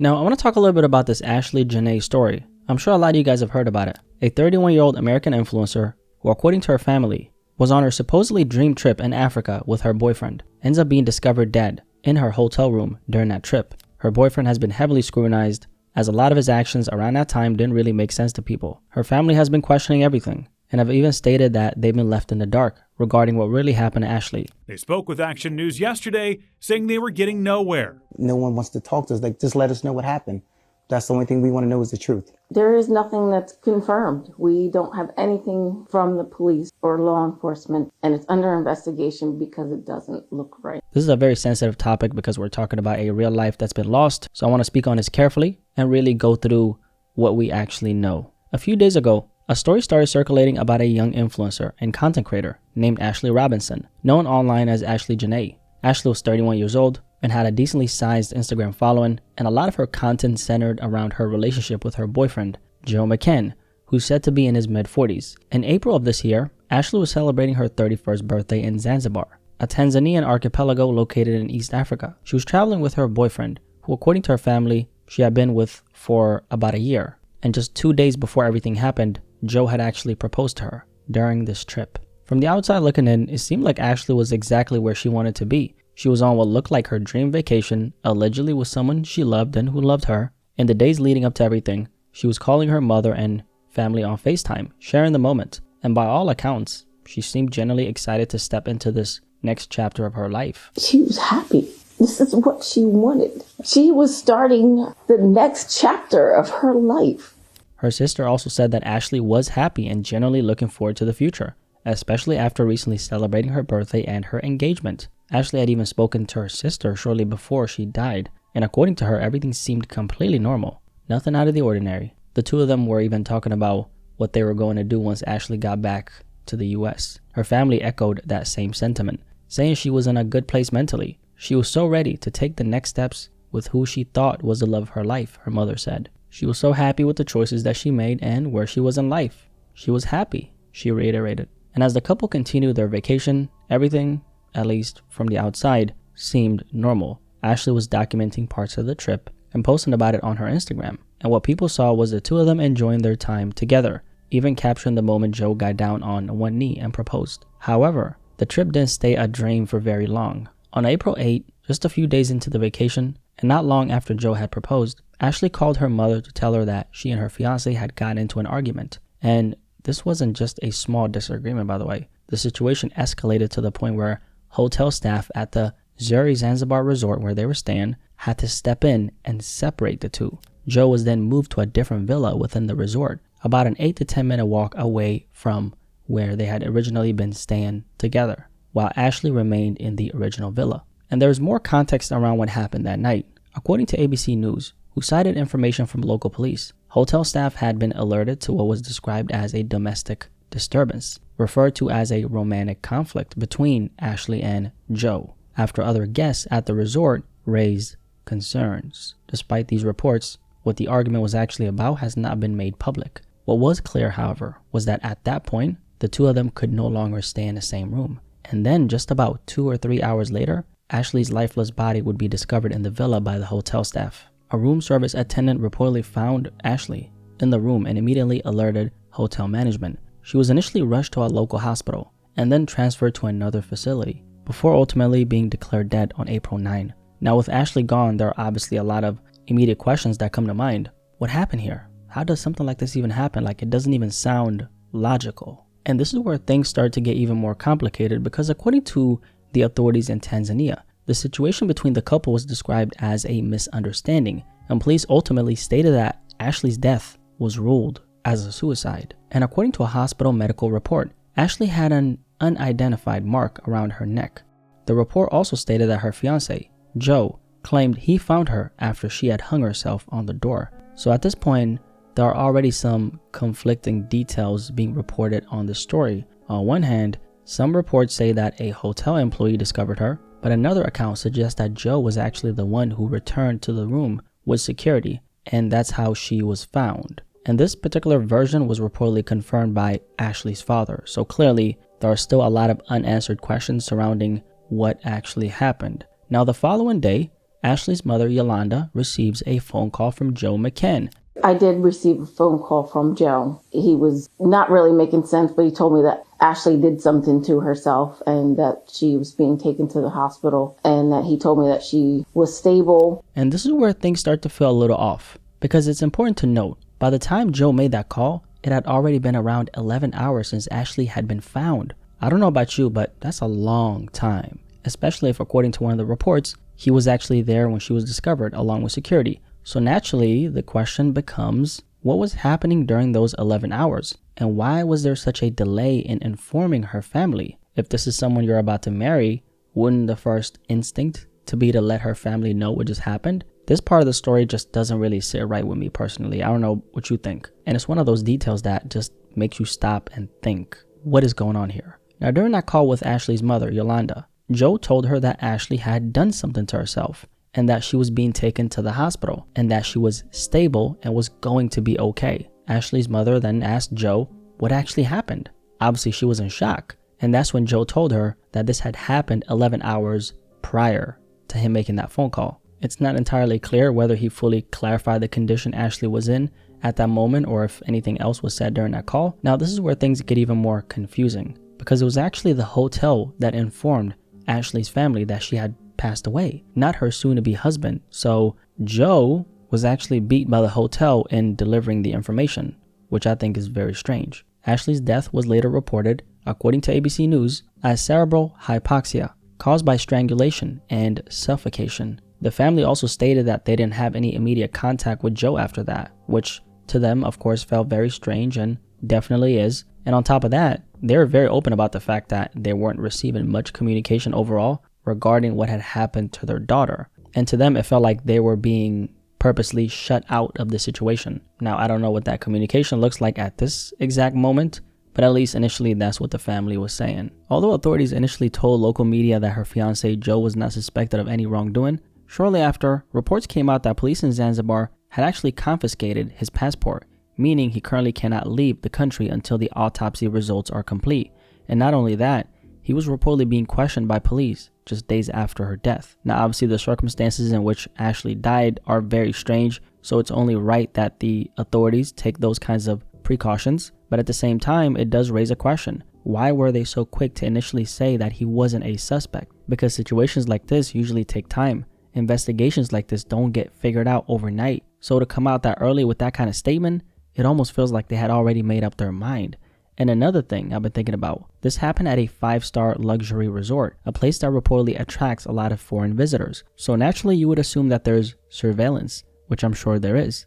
Now, I want to talk a little bit about this Ashlee Jenae story. I'm sure a lot of you guys have heard about it. A 31-year-old American influencer who, according to her family, was on her supposedly dream trip in Africa with her boyfriend, ends up being discovered dead in her hotel room during that trip. Her boyfriend has been heavily scrutinized, as a lot of his actions around that time didn't really make sense to people. Her family has been questioning everything, and have even stated that they've been left in the dark regarding what really happened to Ashlee. They spoke with Action News yesterday, saying they were getting nowhere. No one wants to talk to us. Like, just let us know what happened. That's the only thing we want to know is the truth. There is nothing that's confirmed. We don't have anything from the police or law enforcement, and it's under investigation because it doesn't look right. This is a very sensitive topic because we're talking about a real life that's been lost, so I want to speak on this carefully and really go through what we actually know. A few days ago, a story started circulating about a young influencer and content creator named Ashlee Robinson, known online as Ashlee Jenae. Ashlee was 31 years old and had a decently sized Instagram following, and a lot of her content centered around her relationship with her boyfriend, Joe McCann, who's said to be in his mid-40s. In April of this year, Ashlee was celebrating her 31st birthday in Zanzibar, a Tanzanian archipelago located in East Africa. She was traveling with her boyfriend, who according to her family, she had been with for about a year. And just 2 days before everything happened, Joe had actually proposed to her during this trip. From the outside looking in, it seemed like Ashlee was exactly where she wanted to be. She was on what looked like her dream vacation, allegedly with someone she loved and who loved her. In the days leading up to everything, she was calling her mother and family on FaceTime, sharing the moment. And by all accounts, she seemed genuinely excited to step into this next chapter of her life. She was happy. This is what she wanted. She was starting the next chapter of her life. Her sister also said that Ashlee was happy and genuinely looking forward to the future, especially after recently celebrating her birthday and her engagement. Ashlee had even spoken to her sister shortly before she died, and according to her, everything seemed completely normal. Nothing out of the ordinary. The two of them were even talking about what they were going to do once Ashlee got back to the US. Her family echoed that same sentiment, saying she was in a good place mentally. She was so ready to take the next steps with who she thought was the love of her life, her mother said. She was so happy with the choices that she made and where she was in life. She was happy, she reiterated. And as the couple continued their vacation, everything, at least from the outside, seemed normal. Ashlee was documenting parts of the trip and posting about it on her Instagram. And what people saw was the two of them enjoying their time together, even capturing the moment Joe got down on one knee and proposed. However, the trip didn't stay a dream for very long. On April 8, just a few days into the vacation, and not long after Joe had proposed, Ashlee called her mother to tell her that she and her fiancé had gotten into an argument. And this wasn't just a small disagreement, by the way. The situation escalated to the point where hotel staff at the Zanzibar resort where they were staying had to step in and separate the two. Joe was then moved to a different villa within the resort, about an 8 to 10 minute walk away from where they had originally been staying together, while Ashlee remained in the original villa. And there's more context around what happened that night. According to ABC News, who cited information from local police, hotel staff had been alerted to what was described as a domestic disturbance, referred to as a romantic conflict between Ashlee and Joe, after other guests at the resort raised concerns. Despite these reports, what the argument was actually about has not been made public. What was clear, however, was that at that point, the two of them could no longer stay in the same room. And then just about 2 or 3 hours later, Ashlee's lifeless body would be discovered in the villa by the hotel staff. A room service attendant reportedly found Ashlee in the room and immediately alerted hotel management. She was initially rushed to a local hospital and then transferred to another facility before ultimately being declared dead on April 9. Now with Ashlee gone, there are obviously a lot of immediate questions that come to mind. What happened here? How does something like this even happen? Like, it doesn't even sound logical. And this is where things start to get even more complicated, because according to the authorities in Tanzania, the situation between the couple was described as a misunderstanding, and police ultimately stated that Ashlee's death was ruled as a suicide. And according to a hospital medical report, Ashlee had an unidentified mark around her neck. The report also stated that her fiancé, Joe, claimed he found her after she had hung herself on the door. So at this point, there are already some conflicting details being reported on this story. On one hand, some reports say that a hotel employee discovered her, but another account suggests that Joe was actually the one who returned to the room with security, and that's how she was found. And this particular version was reportedly confirmed by Ashlee's father, so clearly there are still a lot of unanswered questions surrounding what actually happened. Now the following day, Ashlee's mother, Yolanda, receives a phone call from Joe McKinn. I did receive a phone call from Joe. He was not really making sense, but he told me that Ashlee did something to herself and that she was being taken to the hospital, and that he told me that she was stable. And this is where things start to feel a little off, because it's important to note, by the time Joe made that call, it had already been around 11 hours since Ashlee had been found. I don't know about you, but that's a long time, especially if, according to one of the reports, he was actually there when she was discovered along with security. So naturally, the question becomes, what was happening during those 11 hours? And why was there such a delay in informing her family? If this is someone you're about to marry, wouldn't the first instinct to be to let her family know what just happened? This part of the story just doesn't really sit right with me personally. I don't know what you think. And it's one of those details that just makes you stop and think, what is going on here? Now, during that call with Ashlee's mother, Yolanda, Joe told her that Ashlee had done something to herself and that she was being taken to the hospital and that she was stable and was going to be okay. Ashlee's mother then asked Joe what actually happened. Obviously, she was in shock. And that's when Joe told her that this had happened 11 hours prior to him making that phone call. It's not entirely clear whether he fully clarified the condition Ashlee was in at that moment or if anything else was said during that call. Now, this is where things get even more confusing, because it was actually the hotel that informed Ashlee's family that she had passed away, not her soon-to-be husband. So Joe was actually beat by the hotel in delivering the information, which I think is very strange. Ashlee's death was later reported, according to ABC News, as cerebral hypoxia caused by strangulation and suffocation. The family also stated that they didn't have any immediate contact with Joe after that, which to them, of course, felt very strange and definitely is. And on top of that, they were very open about the fact that they weren't receiving much communication overall regarding what had happened to their daughter. And to them, it felt like they were being purposely shut out of the situation. Now, I don't know what that communication looks like at this exact moment, but at least initially that's what the family was saying. Although authorities initially told local media that her fiance Joe was not suspected of any wrongdoing, shortly after, reports came out that police in Zanzibar had actually confiscated his passport, meaning he currently cannot leave the country until the autopsy results are complete. And not only that, he was reportedly being questioned by police just days after her death. Now, obviously, the circumstances in which Ashlee died are very strange, so it's only right that the authorities take those kinds of precautions. But at the same time, it does raise a question. Why were they so quick to initially say that he wasn't a suspect? Because situations like this usually take time. Investigations like this don't get figured out overnight. So to come out that early with that kind of statement, it almost feels like they had already made up their mind. And another thing I've been thinking about, this happened at a 5-star luxury resort, a place that reportedly attracts a lot of foreign visitors. So naturally you would assume that there's surveillance, which I'm sure there is.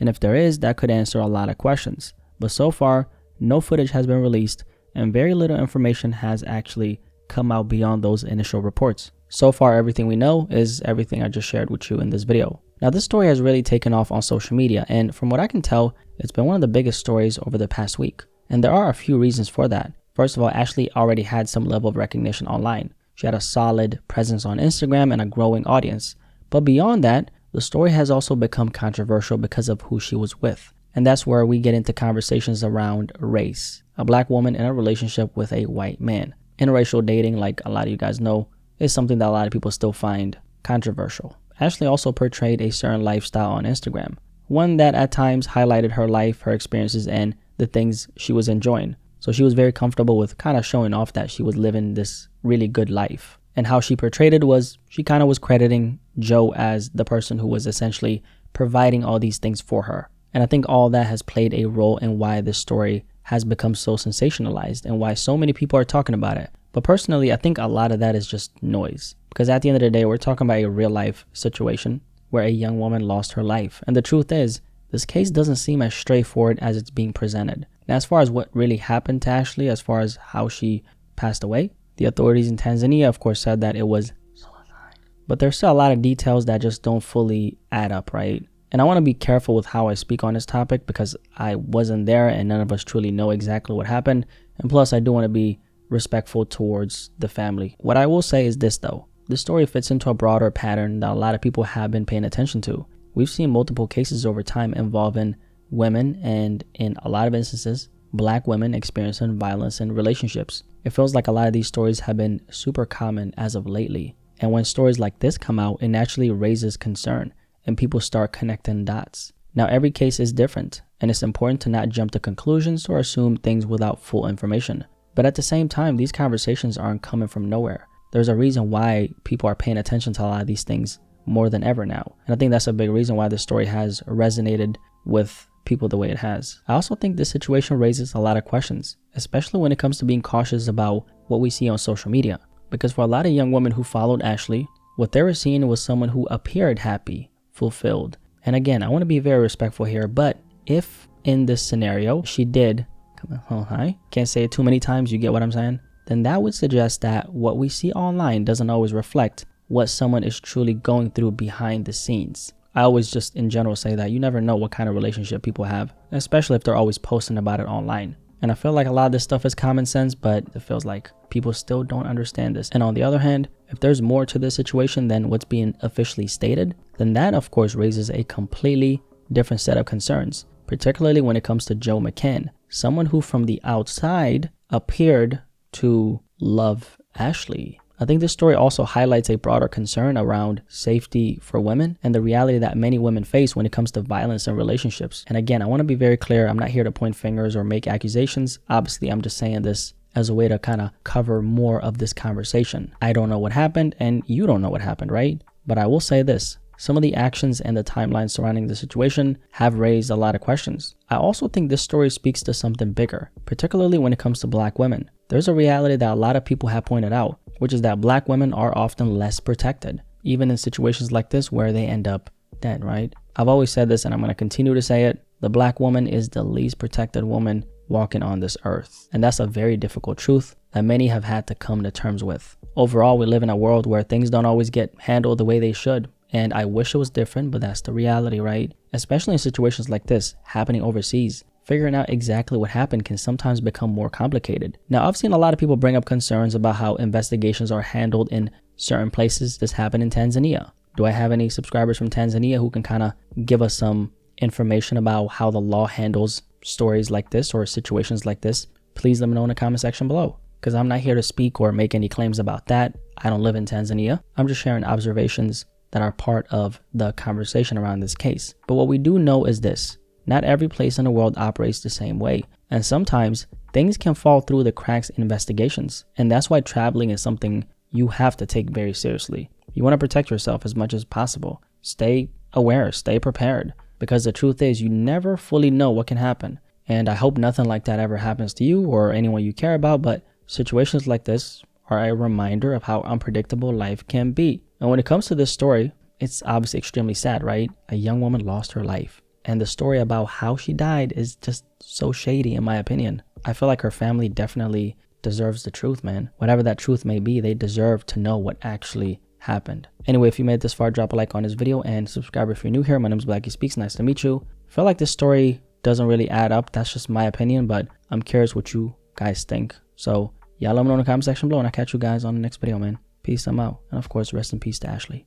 And if there is, that could answer a lot of questions. But so far, no footage has been released and very little information has actually come out beyond those initial reports. So far, everything we know is everything I just shared with you in this video. Now, this story has really taken off on social media, and from what I can tell, it's been one of the biggest stories over the past week. And there are a few reasons for that. First of all, Ashlee already had some level of recognition online. She had a solid presence on Instagram and a growing audience. But beyond that, the story has also become controversial because of who she was with. And that's where we get into conversations around race. A black woman in a relationship with a white man. Interracial dating, like a lot of you guys know, is something that a lot of people still find controversial. Ashlee also portrayed a certain lifestyle on Instagram. One that at times highlighted her life, her experiences, and the things she was enjoying. So she was very comfortable with kind of showing off that she was living this really good life. And how she portrayed it was, she kind of was crediting Joe as the person who was essentially providing all these things for her. And I think all that has played a role in why this story has become so sensationalized and why so many people are talking about it. But personally, I think a lot of that is just noise. Because at the end of the day, we're talking about a real life situation where a young woman lost her life. And the truth is, this case doesn't seem as straightforward as it's being presented. Now, as far as what really happened to Ashlee, as far as how she passed away, the authorities in Tanzania, of course, said that it was suicide. But there's still a lot of details that just don't fully add up, right? And I want to be careful with how I speak on this topic because I wasn't there and none of us truly know exactly what happened. And plus, I do want to be respectful towards the family. What I will say is this, though. This story fits into a broader pattern that a lot of people have been paying attention to. We've seen multiple cases over time involving women and, in a lot of instances, black women experiencing violence in relationships. It feels like a lot of these stories have been super common as of lately. And when stories like this come out, it naturally raises concern and people start connecting dots. Now, every case is different, and it's important to not jump to conclusions or assume things without full information. But at the same time, these conversations aren't coming from nowhere. There's a reason why people are paying attention to a lot of these things more than ever now. And I think that's a big reason why this story has resonated with people the way it has. I also think this situation raises a lot of questions, especially when it comes to being cautious about what we see on social media. Because for a lot of young women who followed Ashlee, what they were seeing was someone who appeared happy, fulfilled. And again, I want to be very respectful here, but if in this scenario she did, can't say it too many times, you get what I'm saying? Then that would suggest that what we see online doesn't always reflect what someone is truly going through behind the scenes. I always just in general say that you never know what kind of relationship people have, especially if they're always posting about it online. And I feel like a lot of this stuff is common sense, but it feels like people still don't understand this. And on the other hand, if there's more to this situation than what's being officially stated, then that of course raises a completely different set of concerns, particularly when it comes to Joe McCann, someone who from the outside appeared to love Ashlee. I think this story also highlights a broader concern around safety for women and the reality that many women face when it comes to violence in relationships. And again, I want to be very clear. I'm not here to point fingers or make accusations. Obviously, I'm just saying this as a way to kind of cover more of this conversation. I don't know what happened and you don't know what happened, right? But I will say this. Some of the actions and the timeline surrounding the situation have raised a lot of questions. I also think this story speaks to something bigger, particularly when it comes to Black women. There's a reality that a lot of people have pointed out, which is that Black women are often less protected, even in situations like this where they end up dead, right? I've always said this and I'm going to continue to say it. The Black woman is the least protected woman walking on this earth. And that's a very difficult truth that many have had to come to terms with. Overall, we live in a world where things don't always get handled the way they should. And I wish it was different, but that's the reality, right? Especially in situations like this happening overseas. Figuring out exactly what happened can sometimes become more complicated. Now, I've seen a lot of people bring up concerns about how investigations are handled in certain places. This happened in Tanzania. Do I have any subscribers from Tanzania who can kind of give us some information about how the law handles stories like this or situations like this? Please let me know in the comment section below, because I'm not here to speak or make any claims about that. I don't live in Tanzania. I'm just sharing observations that are part of the conversation around this case. But what we do know is this: not every place in the world operates the same way. And sometimes things can fall through the cracks in investigations. And that's why traveling is something you have to take very seriously. You want to protect yourself as much as possible. Stay aware, stay prepared. Because the truth is, you never fully know what can happen. And I hope nothing like that ever happens to you or anyone you care about. But situations like this are a reminder of how unpredictable life can be. And when it comes to this story, it's obviously extremely sad, right? A young woman lost her life. And the story about how she died is just so shady, in my opinion. I feel like her family definitely deserves the truth, man. Whatever that truth may be, they deserve to know what actually happened. Anyway, if you made it this far, drop a like on this video and subscribe if you're new here. My name is Blacky Speaks. Nice to meet you. I feel like this story doesn't really add up. That's just my opinion, but I'm curious what you guys think. So y'all let me know in the comment section below, and I'll catch you guys on the next video, man. Peace, I'm out. And of course, rest in peace to Ashlee.